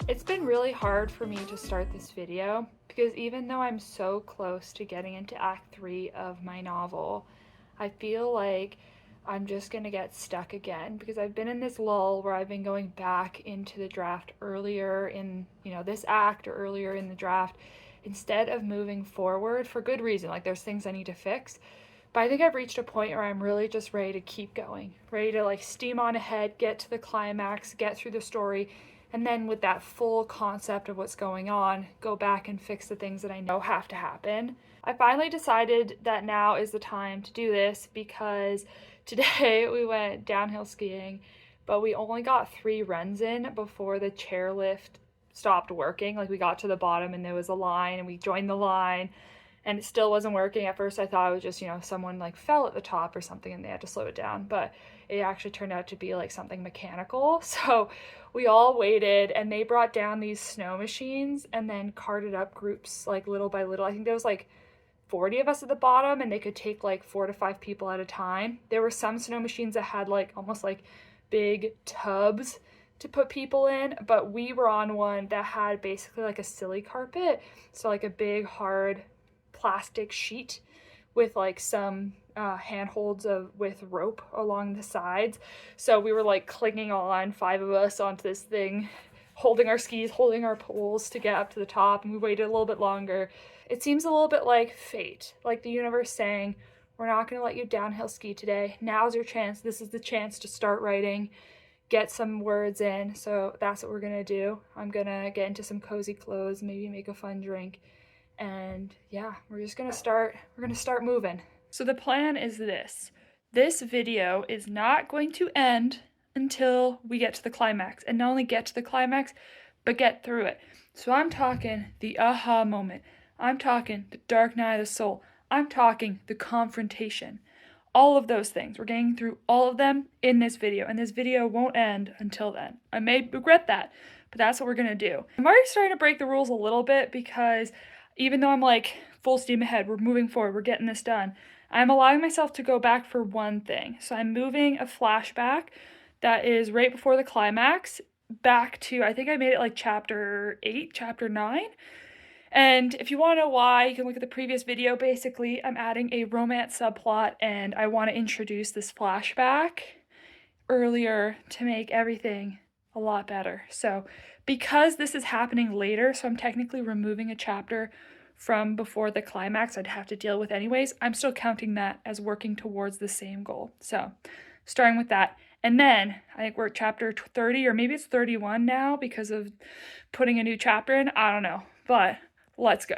It's been really hard for me to start this video because even though I'm so close to getting into Act 3 of my novel, I feel like I'm just gonna get stuck again because I've been in this lull where I've been going back into the draft earlier in, this act or earlier in the draft instead of moving forward for good reason. Like there's things I need to fix. But I think I've reached a point where I'm really just ready to keep going, ready to like steam on ahead, get to the climax, get through the story, and then with that full concept of what's going on, go back and fix the things that I know have to happen. I finally decided that now is the time to do this because today we went downhill skiing, but we only got 3 runs in before the chairlift stopped working. Like we got to the bottom and there was a line and we joined the line and it still wasn't working. At first I thought it was just, someone like fell at the top or something and they had to slow it down, but it actually turned out to be like something mechanical. So we all waited and they brought down these snow machines and then carted up groups like little by little. I think there was like 40 of us at the bottom and they could take like 4 to 5 people at a time. There were some snow machines that had like almost like big tubs to put people in, but we were on one that had basically like a silly carpet, so like a big hard plastic sheet with like some handholds with rope along the sides. So we were like clinging on, 5 of us onto this thing, holding our skis, holding our poles to get up to the top, and we waited a little bit longer. It seems a little bit like fate, like the universe saying, we're not going to let you downhill ski today. Now's your chance. This is the chance to start writing, get some words in. So that's what we're going to do. I'm going to get into some cozy clothes, maybe make a fun drink. And yeah, we're going to start moving. So the plan is this. This video is not going to end until we get to the climax, and not only get to the climax, but get through it. So I'm talking the aha moment. I'm talking the dark night of the soul. I'm talking the confrontation. All of those things. We're getting through all of them in this video, and this video won't end until then. I may regret that, but that's what we're gonna do. I'm already starting to break the rules a little bit because even though I'm like full steam ahead, we're moving forward, we're getting this done, I'm allowing myself to go back for one thing. So I'm moving a flashback that is right before the climax back to, I think I made it like chapter 8, chapter 9. And if you want to know why, you can look at the previous video. Basically, I'm adding a romance subplot and I want to introduce this flashback earlier to make everything a lot better. So because this is happening later, so I'm technically removing a chapter from before the climax I'd have to deal with anyways, I'm still counting that as working towards the same goal. So starting with that. And then I think we're at chapter 30, or maybe it's 31 now because of putting a new chapter in. I don't know, but let's go.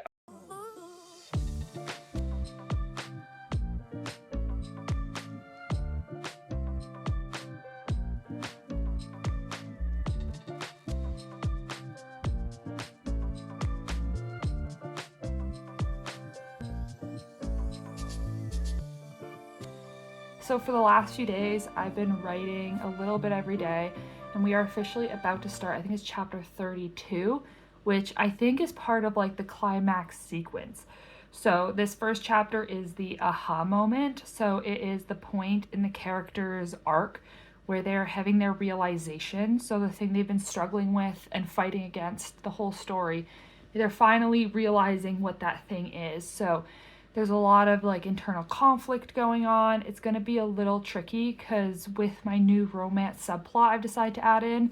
So for the last few days, I've been writing a little bit every day, and we are officially about to start, I think it's chapter 32, which I think is part of like the climax sequence. So this first chapter is the aha moment. So it is the point in the character's arc where they're having their realization. So the thing they've been struggling with and fighting against the whole story, they're finally realizing what that thing is. So there's a lot of like internal conflict going on. It's going to be a little tricky because with my new romance subplot I've decided to add in,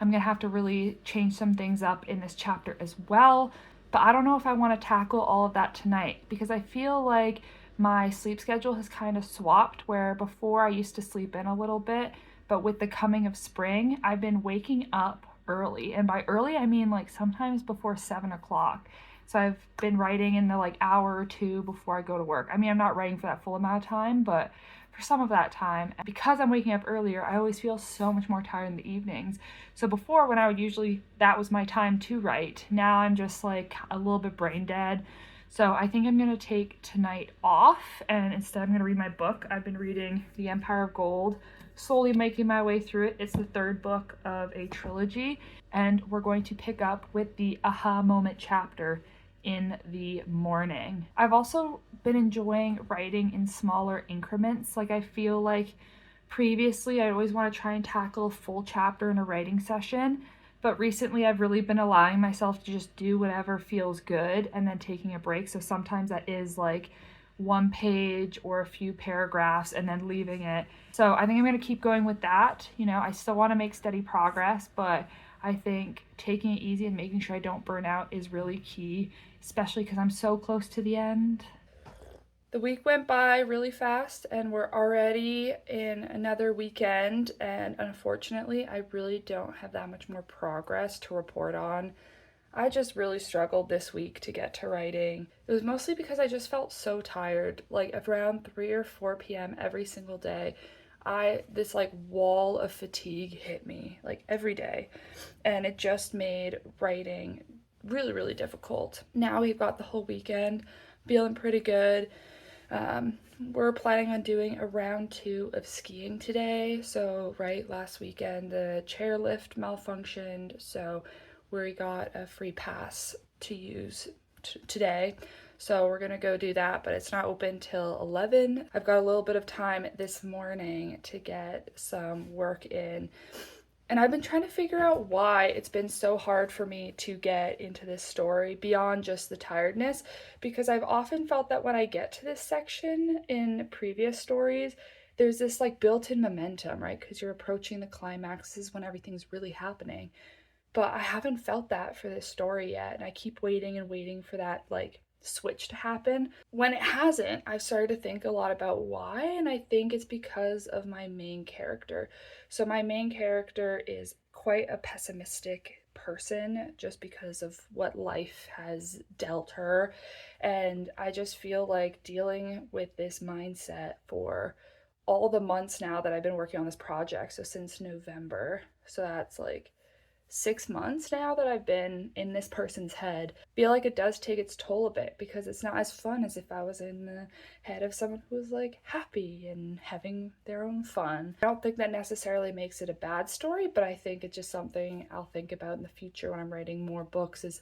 I'm going to have to really change some things up in this chapter as well. But I don't know if I want to tackle all of that tonight because I feel like my sleep schedule has kind of swapped, where before I used to sleep in a little bit, but with the coming of spring, I've been waking up early. And by early, I mean like sometimes before 7 o'clock. So I've been writing in the like hour or two before I go to work. I mean, I'm not writing for that full amount of time, but for some of that time, because I'm waking up earlier, I always feel so much more tired in the evenings. So before, when I would usually, that was my time to write. Now I'm just like a little bit brain dead. So I think I'm going to take tonight off, and instead I'm going to read my book. I've been reading The Empire of Gold, slowly making my way through it. It's the 3rd book of a trilogy, and we're going to pick up with the aha moment chapter in the morning. I've also been enjoying writing in smaller increments. Like I feel like previously I always want to try and tackle a full chapter in a writing session, But recently I've really been allowing myself to just do whatever feels good and then taking a break. So sometimes that is like one page or a few paragraphs and then leaving it. So I think I'm going to keep going with that. You know, I still want to make steady progress, but I think taking it easy and making sure I don't burn out is really key, especially because I'm so close to the end. The week went by really fast and we're already in another weekend, and unfortunately I really don't have that much more progress to report on. I just really struggled this week to get to writing. It was mostly because I just felt so tired. Like around 3 or 4 p.m. every single day, this like wall of fatigue hit me like every day, and it just made writing really, really difficult. Now we've got the whole weekend, feeling pretty good. We're planning on doing a round 2 of skiing today. So, right, last weekend the chairlift malfunctioned, so we got a free pass to use today. So we're gonna go do that, but it's not open till 11. I've got a little bit of time this morning to get some work in. And I've been trying to figure out why it's been so hard for me to get into this story beyond just the tiredness, because I've often felt that when I get to this section in previous stories, there's this like built-in momentum, right? Because you're approaching the climaxes when everything's really happening. But I haven't felt that for this story yet, and I keep waiting and waiting for that like switch to happen. When it hasn't, I've started to think a lot about why, and I think it's because of my main character. So my main character is quite a pessimistic person just because of what life has dealt her, and I just feel like dealing with this mindset for all the months now that I've been working on this project, so since November. So that's like 6 months now that I've been in this person's head. I feel like it does take its toll a bit because it's not as fun as if I was in the head of someone who was like happy and having their own fun. I don't think that necessarily makes it a bad story, but I think it's just something I'll think about in the future when I'm writing more books, is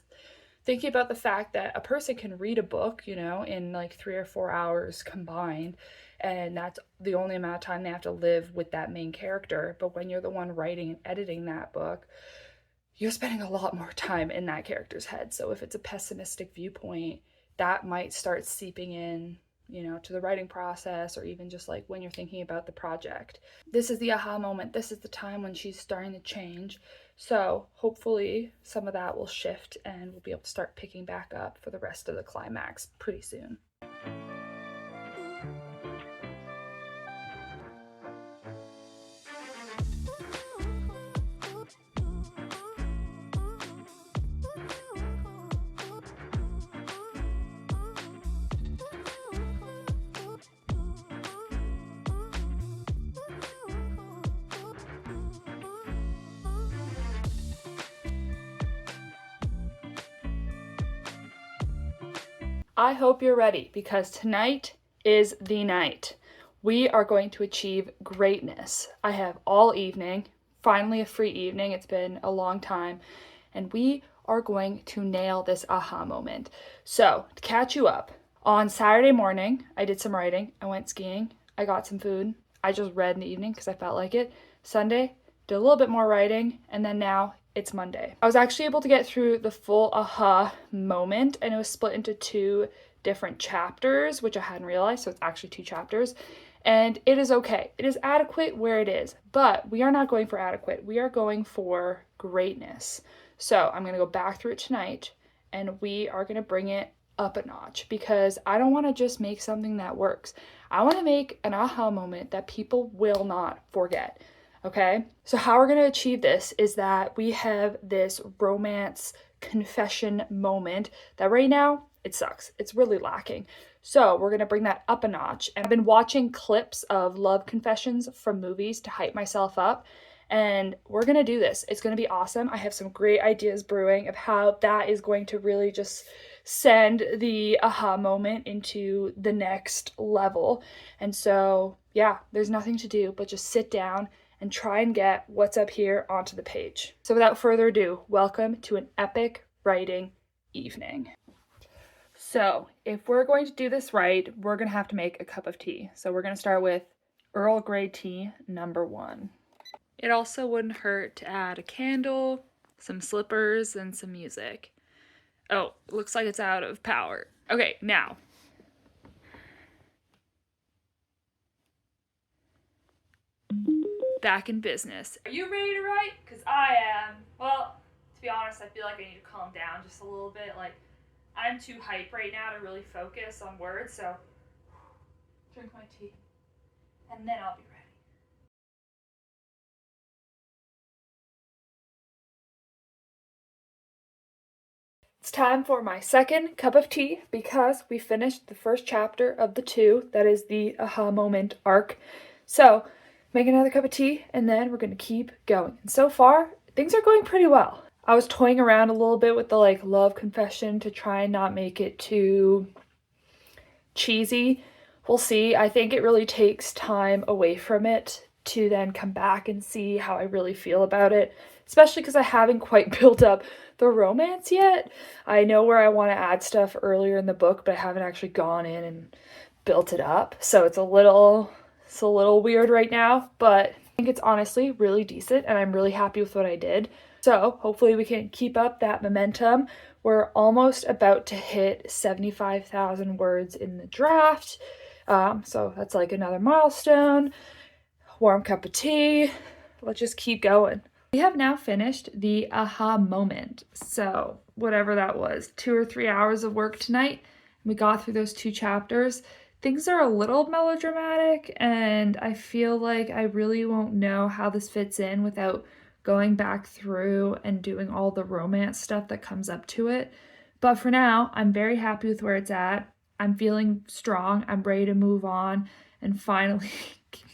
thinking about the fact that a person can read a book, you know, in like 3 or 4 hours combined, and that's the only amount of time they have to live with that main character. But when you're the one writing and editing that book, you're spending a lot more time in that character's head. So if it's a pessimistic viewpoint, that might start seeping in, you know, to the writing process, or even just like when you're thinking about the project. This is the aha moment. This is the time when she's starting to change. So hopefully some of that will shift and we'll be able to start picking back up for the rest of the climax pretty soon. I hope you're ready, because tonight is the night. We are going to achieve greatness. I have all evening, finally a free evening. It's been a long time, and we are going to nail this aha moment. So, to catch you up, on Saturday morning, I did some writing. I went skiing. I got some food. I just read in the evening because I felt like it. Sunday, did a little bit more writing, and then now it's Monday. I was actually able to get through the full aha moment, and it was split into 2 different chapters, which I hadn't realized, so it's actually 2 chapters. And it is okay. It is adequate where it is, but we are not going for adequate. We are going for greatness. So I'm going to go back through it tonight, and we are going to bring it up a notch, because I don't want to just make something that works. I want to make an aha moment that people will not forget. Okay, so how we're going to achieve this is that we have this romance confession moment that right now it sucks. It's really lacking. So we're going to bring that up a notch. And I've been watching clips of love confessions from movies to hype myself up. And we're going to do this. It's going to be awesome. I have some great ideas brewing of how that is going to really just send the aha moment into the next level. And so, yeah, there's nothing to do but just sit down and try and get what's up here onto the page. So without further ado, welcome to an epic writing evening. So if we're going to do this right, we're going to have to make a cup of tea. So we're going to start with Earl Grey tea number 1. It also wouldn't hurt to add a candle, some slippers, and some music. Oh, looks like it's out of power. Okay, now. Back in business. Are you ready to write? Because I am. Well, to be honest, I feel like I need to calm down just a little bit. Like, I'm too hype right now to really focus on words, so drink my tea. And then I'll be ready. It's time for my second cup of tea because we finished the first chapter of the 2, that is the aha moment arc. So, make another cup of tea and then we're going to keep going. And so far, things are going pretty well. I was toying around a little bit with the love confession to try and not make it too cheesy. We'll see. I think it really takes time away from it to then come back and see how I really feel about it, especially because I haven't quite built up the romance yet. I know where I want to add stuff earlier in the book, but I haven't actually gone in and built it up. So it's a little weird right now, but I think it's honestly really decent and I'm really happy with what I did. So hopefully we can keep up that momentum. We're almost about to hit 75,000 words in the draft. So that's like another milestone. Warm cup of tea. Let's just keep going. We have now finished the aha moment. So whatever that was, 2 or 3 hours of work tonight. We got through those 2 chapters. Things are a little melodramatic and I feel like I really won't know how this fits in without going back through and doing all the romance stuff that comes up to it. But for now, I'm very happy with where it's at. I'm feeling strong. I'm ready to move on and finally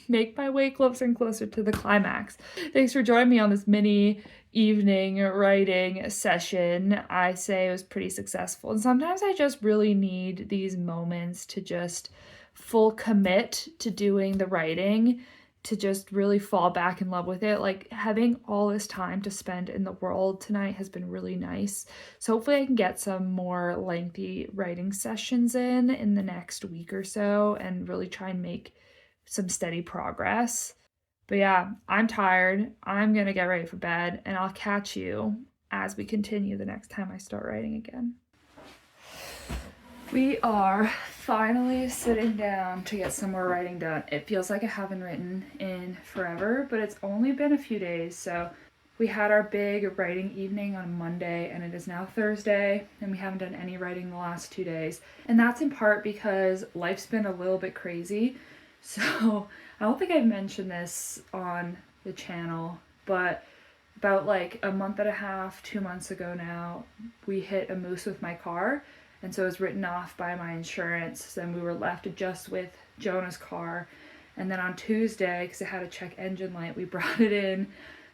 make my way closer and closer to the climax. Thanks for joining me on this mini evening writing session. I say it was pretty successful. And sometimes I just really need these moments to just full commit to doing the writing, to just really fall back in love with it. Like having all this time to spend in the world tonight has been really nice. So hopefully I can get some more lengthy writing sessions in the next week or so and really try and make some steady progress. But yeah, I'm tired. I'm gonna get ready for bed and I'll catch you as we continue the next time I start writing again. We are finally sitting down to get some more writing done. It feels like I haven't written in forever, but it's only been a few days. So we had our big writing evening on Monday and it is now Thursday and we haven't done any writing the last 2 days. And that's in part because life's been a little bit crazy. So I don't think I've mentioned this on the channel, but about like a month and a half, 2 months ago now, we hit a moose with my car. And so it was written off by my insurance. Then we were left just with Jonah's car. And then on Tuesday, because it had a check engine light, we brought it in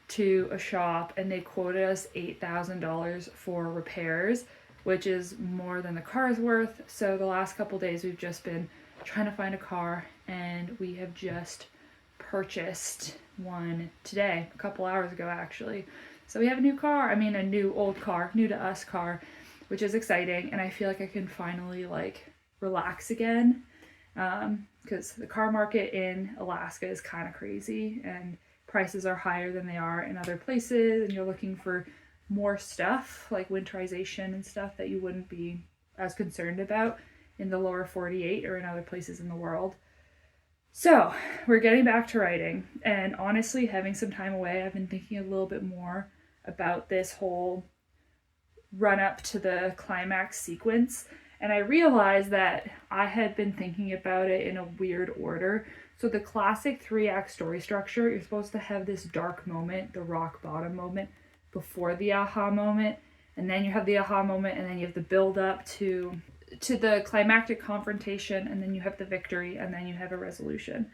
to a shop and they quoted us $8,000 for repairs, which is more than the car's worth. So the last couple days we've just been trying to find a car and we have just purchased one today, a couple hours ago actually. So we have a new car, a new old car, new to us car, which is exciting, and I feel like I can finally relax again, because the car market in Alaska is kind of crazy and prices are higher than they are in other places, and you're looking for more stuff like winterization and stuff that you wouldn't be as concerned about in the lower 48 or in other places in the world. So we're getting back to writing, and honestly, having some time away, I've been thinking a little bit more about this whole run up to the climax sequence, and I realized that I had been thinking about it in a weird order. So the classic 3-act story structure, you're supposed to have this dark moment, the rock bottom moment, before the aha moment, and then you have the aha moment, and then you have the build up to the climactic confrontation, and then you have the victory, and then you have a resolution.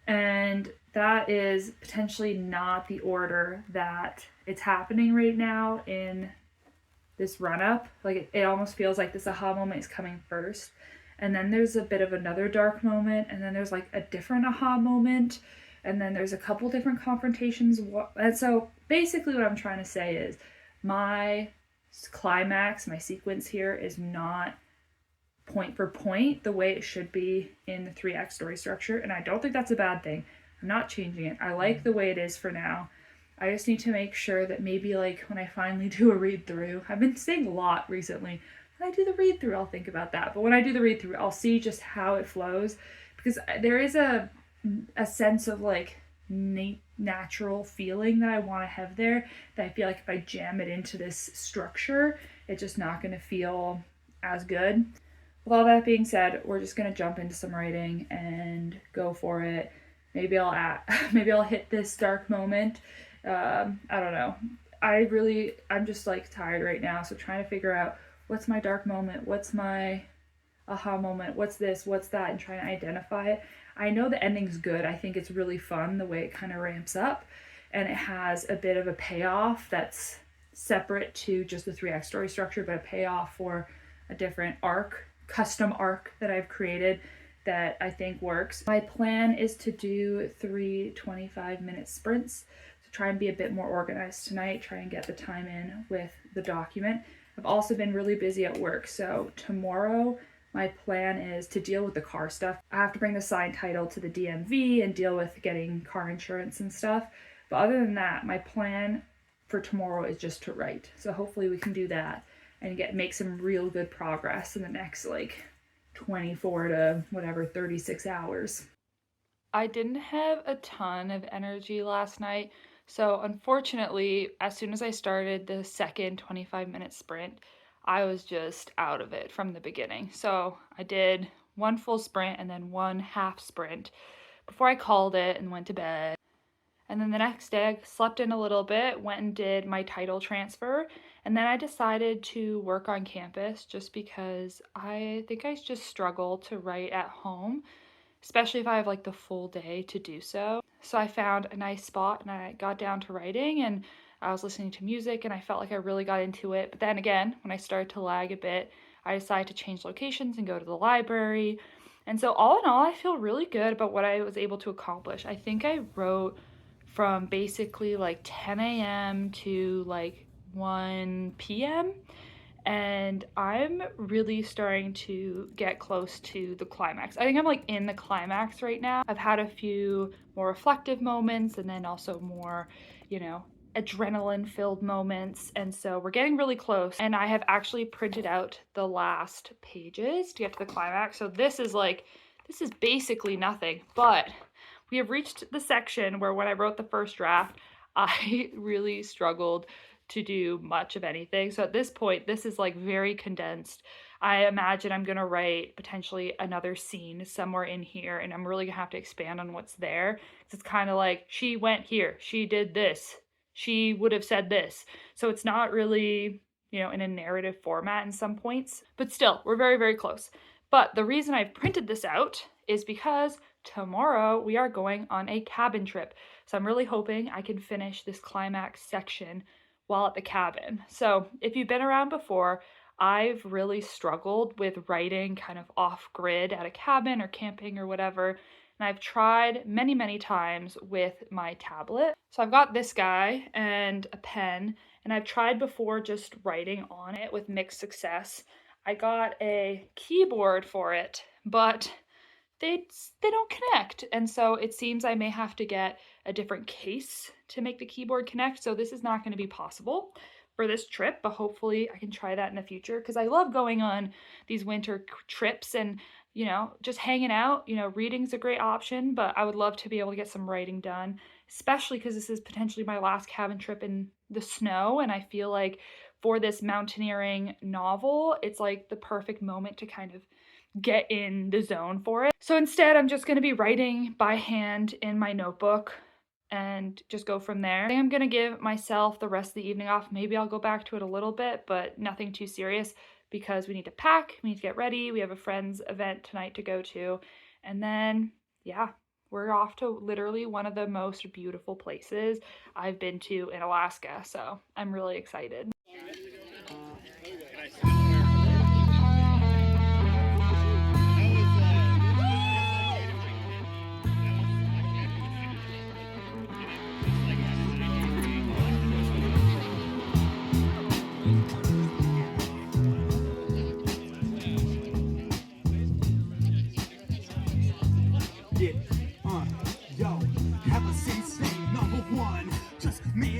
And that is potentially not the order that it's happening right now in this run up. Like it almost feels like this aha moment is coming first, and then there's a bit of another dark moment, and then there's like a different aha moment, and then there's a couple different confrontations. And so basically what I'm trying to say is my climax, my sequence here is not point for point the way it should be in the 3-act story structure, and I don't think that's a bad thing. I'm not changing it. I like the way it is for now. I just need to make sure that maybe like when I finally do a read through, I've been saying a lot recently. When I do the read through, I'll think about that. But when I do the read through, I'll see just how it flows, because there is a sense of like natural feeling that I want to have there, that I feel like if I jam it into this structure, it's just not going to feel as good. With all that being said, we're just going to jump into some writing and go for it. Maybe I'll hit this dark moment. I don't know. I'm just like tired right now, so trying to figure out what's my dark moment, what's my aha moment, what's this, what's that, and trying to identify it. I know the ending's good. I think it's really fun the way it kind of ramps up, and it has a bit of a payoff that's separate to just the 3-act story structure, but a payoff for a different arc, custom arc that I've created that I think works. My plan is to do 3 25-minute sprints to try and be a bit more organized tonight, try and get the time in with the document. I've also been really busy at work, so tomorrow my plan is to deal with the car stuff. I have to bring the signed title to the DMV and deal with getting car insurance and stuff. But other than that, my plan for tomorrow is just to write. So hopefully we can do that and make some real good progress in the next like 24 to whatever 36 hours. I didn't have a ton of energy last night, so unfortunately, as soon as I started the second 25-minute sprint, I was just out of it from the beginning. So I did one full sprint and then one half sprint before I called it and went to bed. And then the next day I slept in a little bit, went and did my title transfer, and then I decided to work on campus just because I think I just struggle to write at home, especially if I have like the full day to do so. So I found a nice spot and I got down to writing, and I was listening to music and I felt like I really got into it. But then again, when I started to lag a bit, I decided to change locations and go to the library. And so all in all, I feel really good about what I was able to accomplish. I think I wrote from basically like 10 a.m. to like 1 p.m. And I'm really starting to get close to the climax. I think I'm like in the climax right now. I've had a few more reflective moments and then also more, adrenaline filled moments. And so we're getting really close. And I have actually printed out the last pages to get to the climax. So this is basically nothing, but we have reached the section where when I wrote the first draft, I really struggled to do much of anything. So at this point, this is like very condensed. I imagine I'm going to write potentially another scene somewhere in here, and I'm really going to have to expand on what's there. It's kind of like, she went here, she did this, she would have said this. So it's not really, in a narrative format in some points, but still, we're very, very close. But the reason I've printed this out is because tomorrow we are going on a cabin trip. So I'm really hoping I can finish this climax section while at the cabin. So if you've been around before, I've really struggled with writing kind of off grid at a cabin or camping or whatever. And I've tried many, many times with my tablet. So I've got this guy and a pen, and I've tried before just writing on it with mixed success. I got a keyboard for it, but they don't connect. And so it seems I may have to get a different case to make the keyboard connect. So this is not going to be possible for this trip, but hopefully I can try that in the future, because I love going on these winter trips and, just hanging out. Reading's a great option, but I would love to be able to get some writing done, especially because this is potentially my last cabin trip in the snow. And I feel like for this mountaineering novel, it's like the perfect moment to kind of get in the zone for it. So instead, I'm just going to be writing by hand in my notebook and just go from there. I think I'm going to give myself the rest of the evening off. Maybe I'll go back to it a little bit, but nothing too serious, because we need to pack, we need to get ready. We have a friend's event tonight to go to. And then, yeah, we're off to literally one of the most beautiful places I've been to in Alaska. So I'm really excited. Yo, have a seat, number one. Just me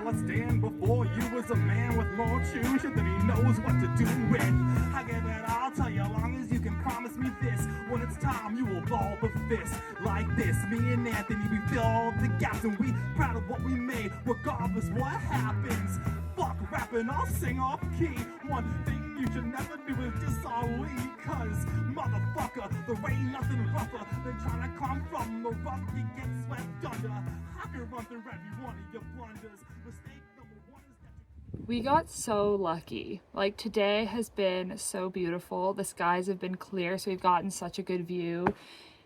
I stand before you as a man with more tunes than he knows what to do with. I get it, I'll tell you, long as you can promise me this. When it's time, you will ball the fist like this. Me and Anthony, we fill all the gaps, and we proud of what we made, regardless what happens. Fuck rapping, I'll sing off key. One thing you should never do is disagree, cause motherfucker, there ain't nothing rougher than trying to come from the rough you get swept under. I can run through every one of your blunders. Mistake number one is that We got so lucky. Like, today has been so beautiful. The skies have been clear, so we've gotten such a good view.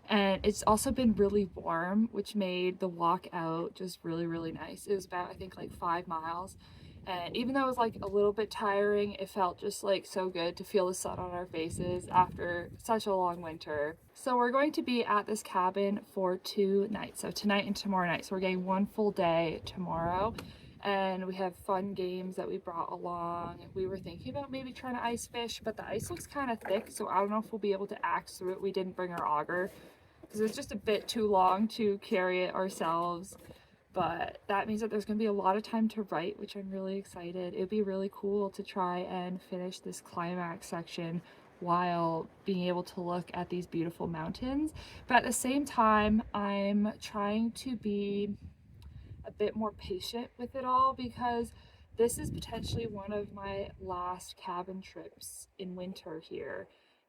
And it's also been really warm, which made the walk out just really, really nice. It was about, I think, like 5 miles. And even though it was like a little bit tiring, it felt just like so good to feel the sun on our faces after such a long winter. So we're going to be at this cabin for 2 nights. So tonight and tomorrow night. So we're getting 1 full day tomorrow. And we have fun games that we brought along. We were thinking about maybe trying to ice fish, but the ice looks kind of thick, so I don't know if we'll be able to axe through it. We didn't bring our auger because it's just a bit too long to carry it ourselves. But that means that there's going to be a lot of time to write, which I'm really excited. It'd be really cool to try and finish this climax section while being able to look at these beautiful mountains. But at the same time, I'm trying to be a bit more patient with it all, because this is potentially one of my last cabin trips in winter here.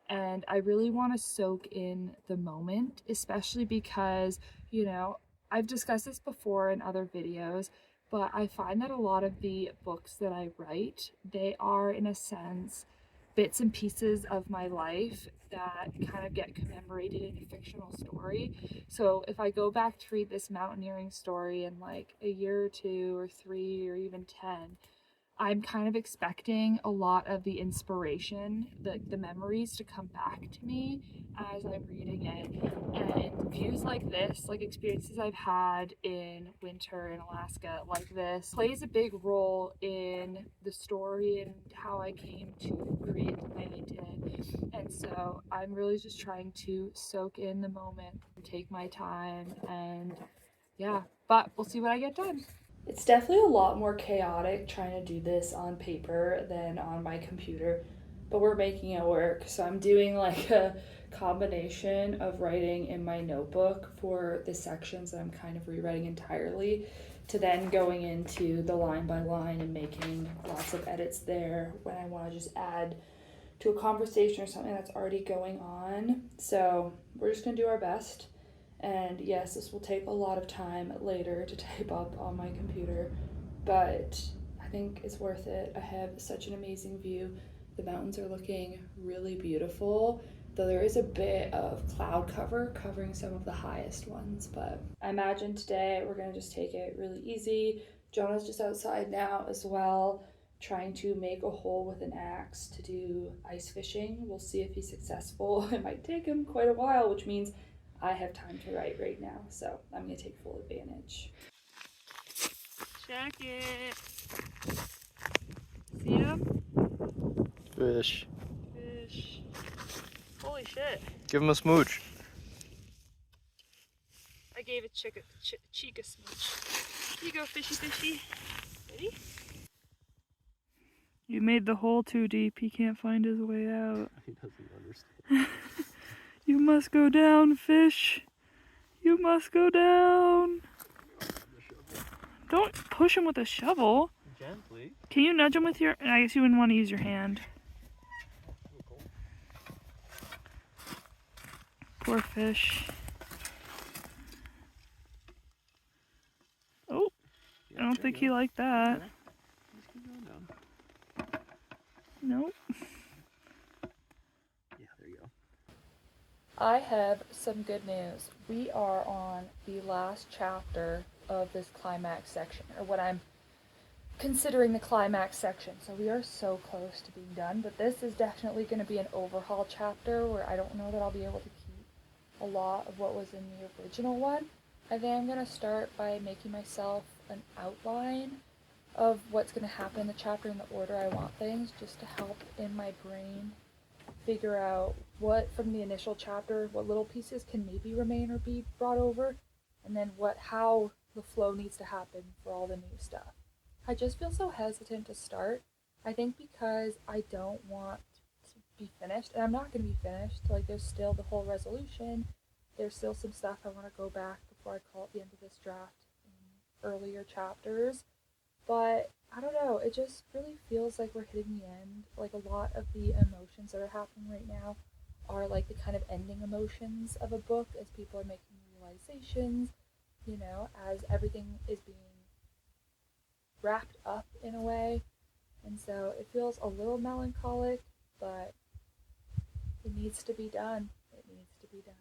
And I really want to soak in the moment, especially because, you know, I've discussed this before in other videos, but I find that a lot of the books that I write, they are in a sense bits and pieces of my life that kind of get commemorated in a fictional story. So if I go back to read this mountaineering story in like a year or 2 or 3 or even 10, I'm kind of expecting a lot of the inspiration, the memories to come back to me as I'm reading it. And views like this, like experiences I've had in winter in Alaska like this, plays a big role in the story and how I came to create the way I did. And so I'm really just trying to soak in the moment and take my time, and yeah, but we'll see what I get done. It's definitely a lot more chaotic trying to do this on paper than on my computer, but we're making it work. So I'm doing like a combination of writing in my notebook for the sections that I'm kind of rewriting entirely, to then going into the line by line and making lots of edits there when I want to just add to a conversation or something that's already going on. So we're just gonna do our best. And yes, this will take a lot of time later to type up on my computer, but I think it's worth it. I have such an amazing view. The mountains are looking really beautiful, though there is a bit of cloud cover covering some of the highest ones. But I imagine today we're gonna just take it really easy. Jonah's just outside now as well, trying to make a hole with an axe to do ice fishing. We'll see if he's successful. It might take him quite a while, which means I have time to write right now, so I'm gonna take full advantage. Check it. See him? Fish. Fish. Holy shit. Give him a smooch. I gave a cheek a smooch. Here you go, fishy fishy. Ready? You made the hole too deep. He can't find his way out. He doesn't understand. You must go down, fish. You must go down. Don't push him with a shovel. Gently. Can you nudge him with your... I guess you wouldn't want to use your hand. Poor fish. Oh, Yeah, I don't think he liked that. Okay. Just keep going down. Nope. Yeah, there you go. I have some good news. We are on the last chapter of this climax section, or what I'm considering the climax section. So we are so close to being done, but this is definitely going to be an overhaul chapter where I don't know that I'll be able to keep a lot of what was in the original one. I think I'm going to start by making myself an outline of what's going to happen in the chapter in the order I want things, just to help in my brain figure out what from the initial chapter, what little pieces can maybe remain or be brought over, and then how the flow needs to happen for all the new stuff. I just feel so hesitant to start. I think because I don't want to be finished, and I'm not going to be finished. Like, there's still the whole resolution. There's still some stuff I want to go back before I call it the end of this draft in earlier chapters. But I don't know, it just really feels like we're hitting the end. Like, a lot of the emotions that are happening right now are like the kind of ending emotions of a book as people are making realizations, as everything is being wrapped up in a way. And so it feels a little melancholic, but it needs to be done. It needs to be done.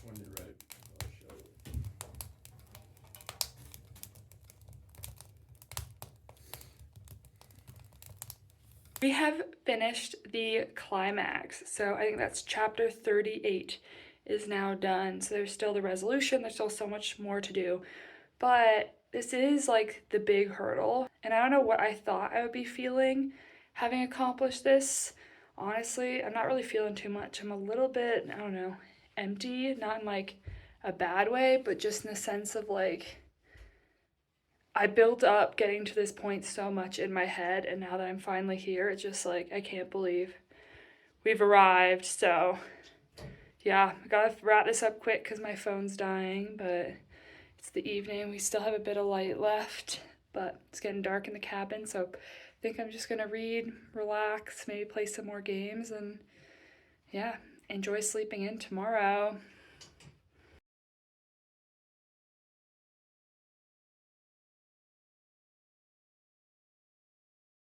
When you're ready, I'll show you. We have finished the climax. So I think that's chapter 38 is now done. So there's still the resolution, there's still so much more to do. But this is like the big hurdle. And I don't know what I thought I would be feeling having accomplished this. Honestly, I'm not really feeling too much. I'm a little bit, I don't know, empty, not in like a bad way, but just in the sense of like, I built up getting to this point so much in my head, and now that I'm finally here, it's just like, I can't believe we've arrived. So, yeah, I gotta wrap this up quick because my phone's dying, but it's the evening. We still have a bit of light left, but it's getting dark in the cabin, so I think I'm just gonna read, relax, maybe play some more games, and yeah, enjoy sleeping in tomorrow.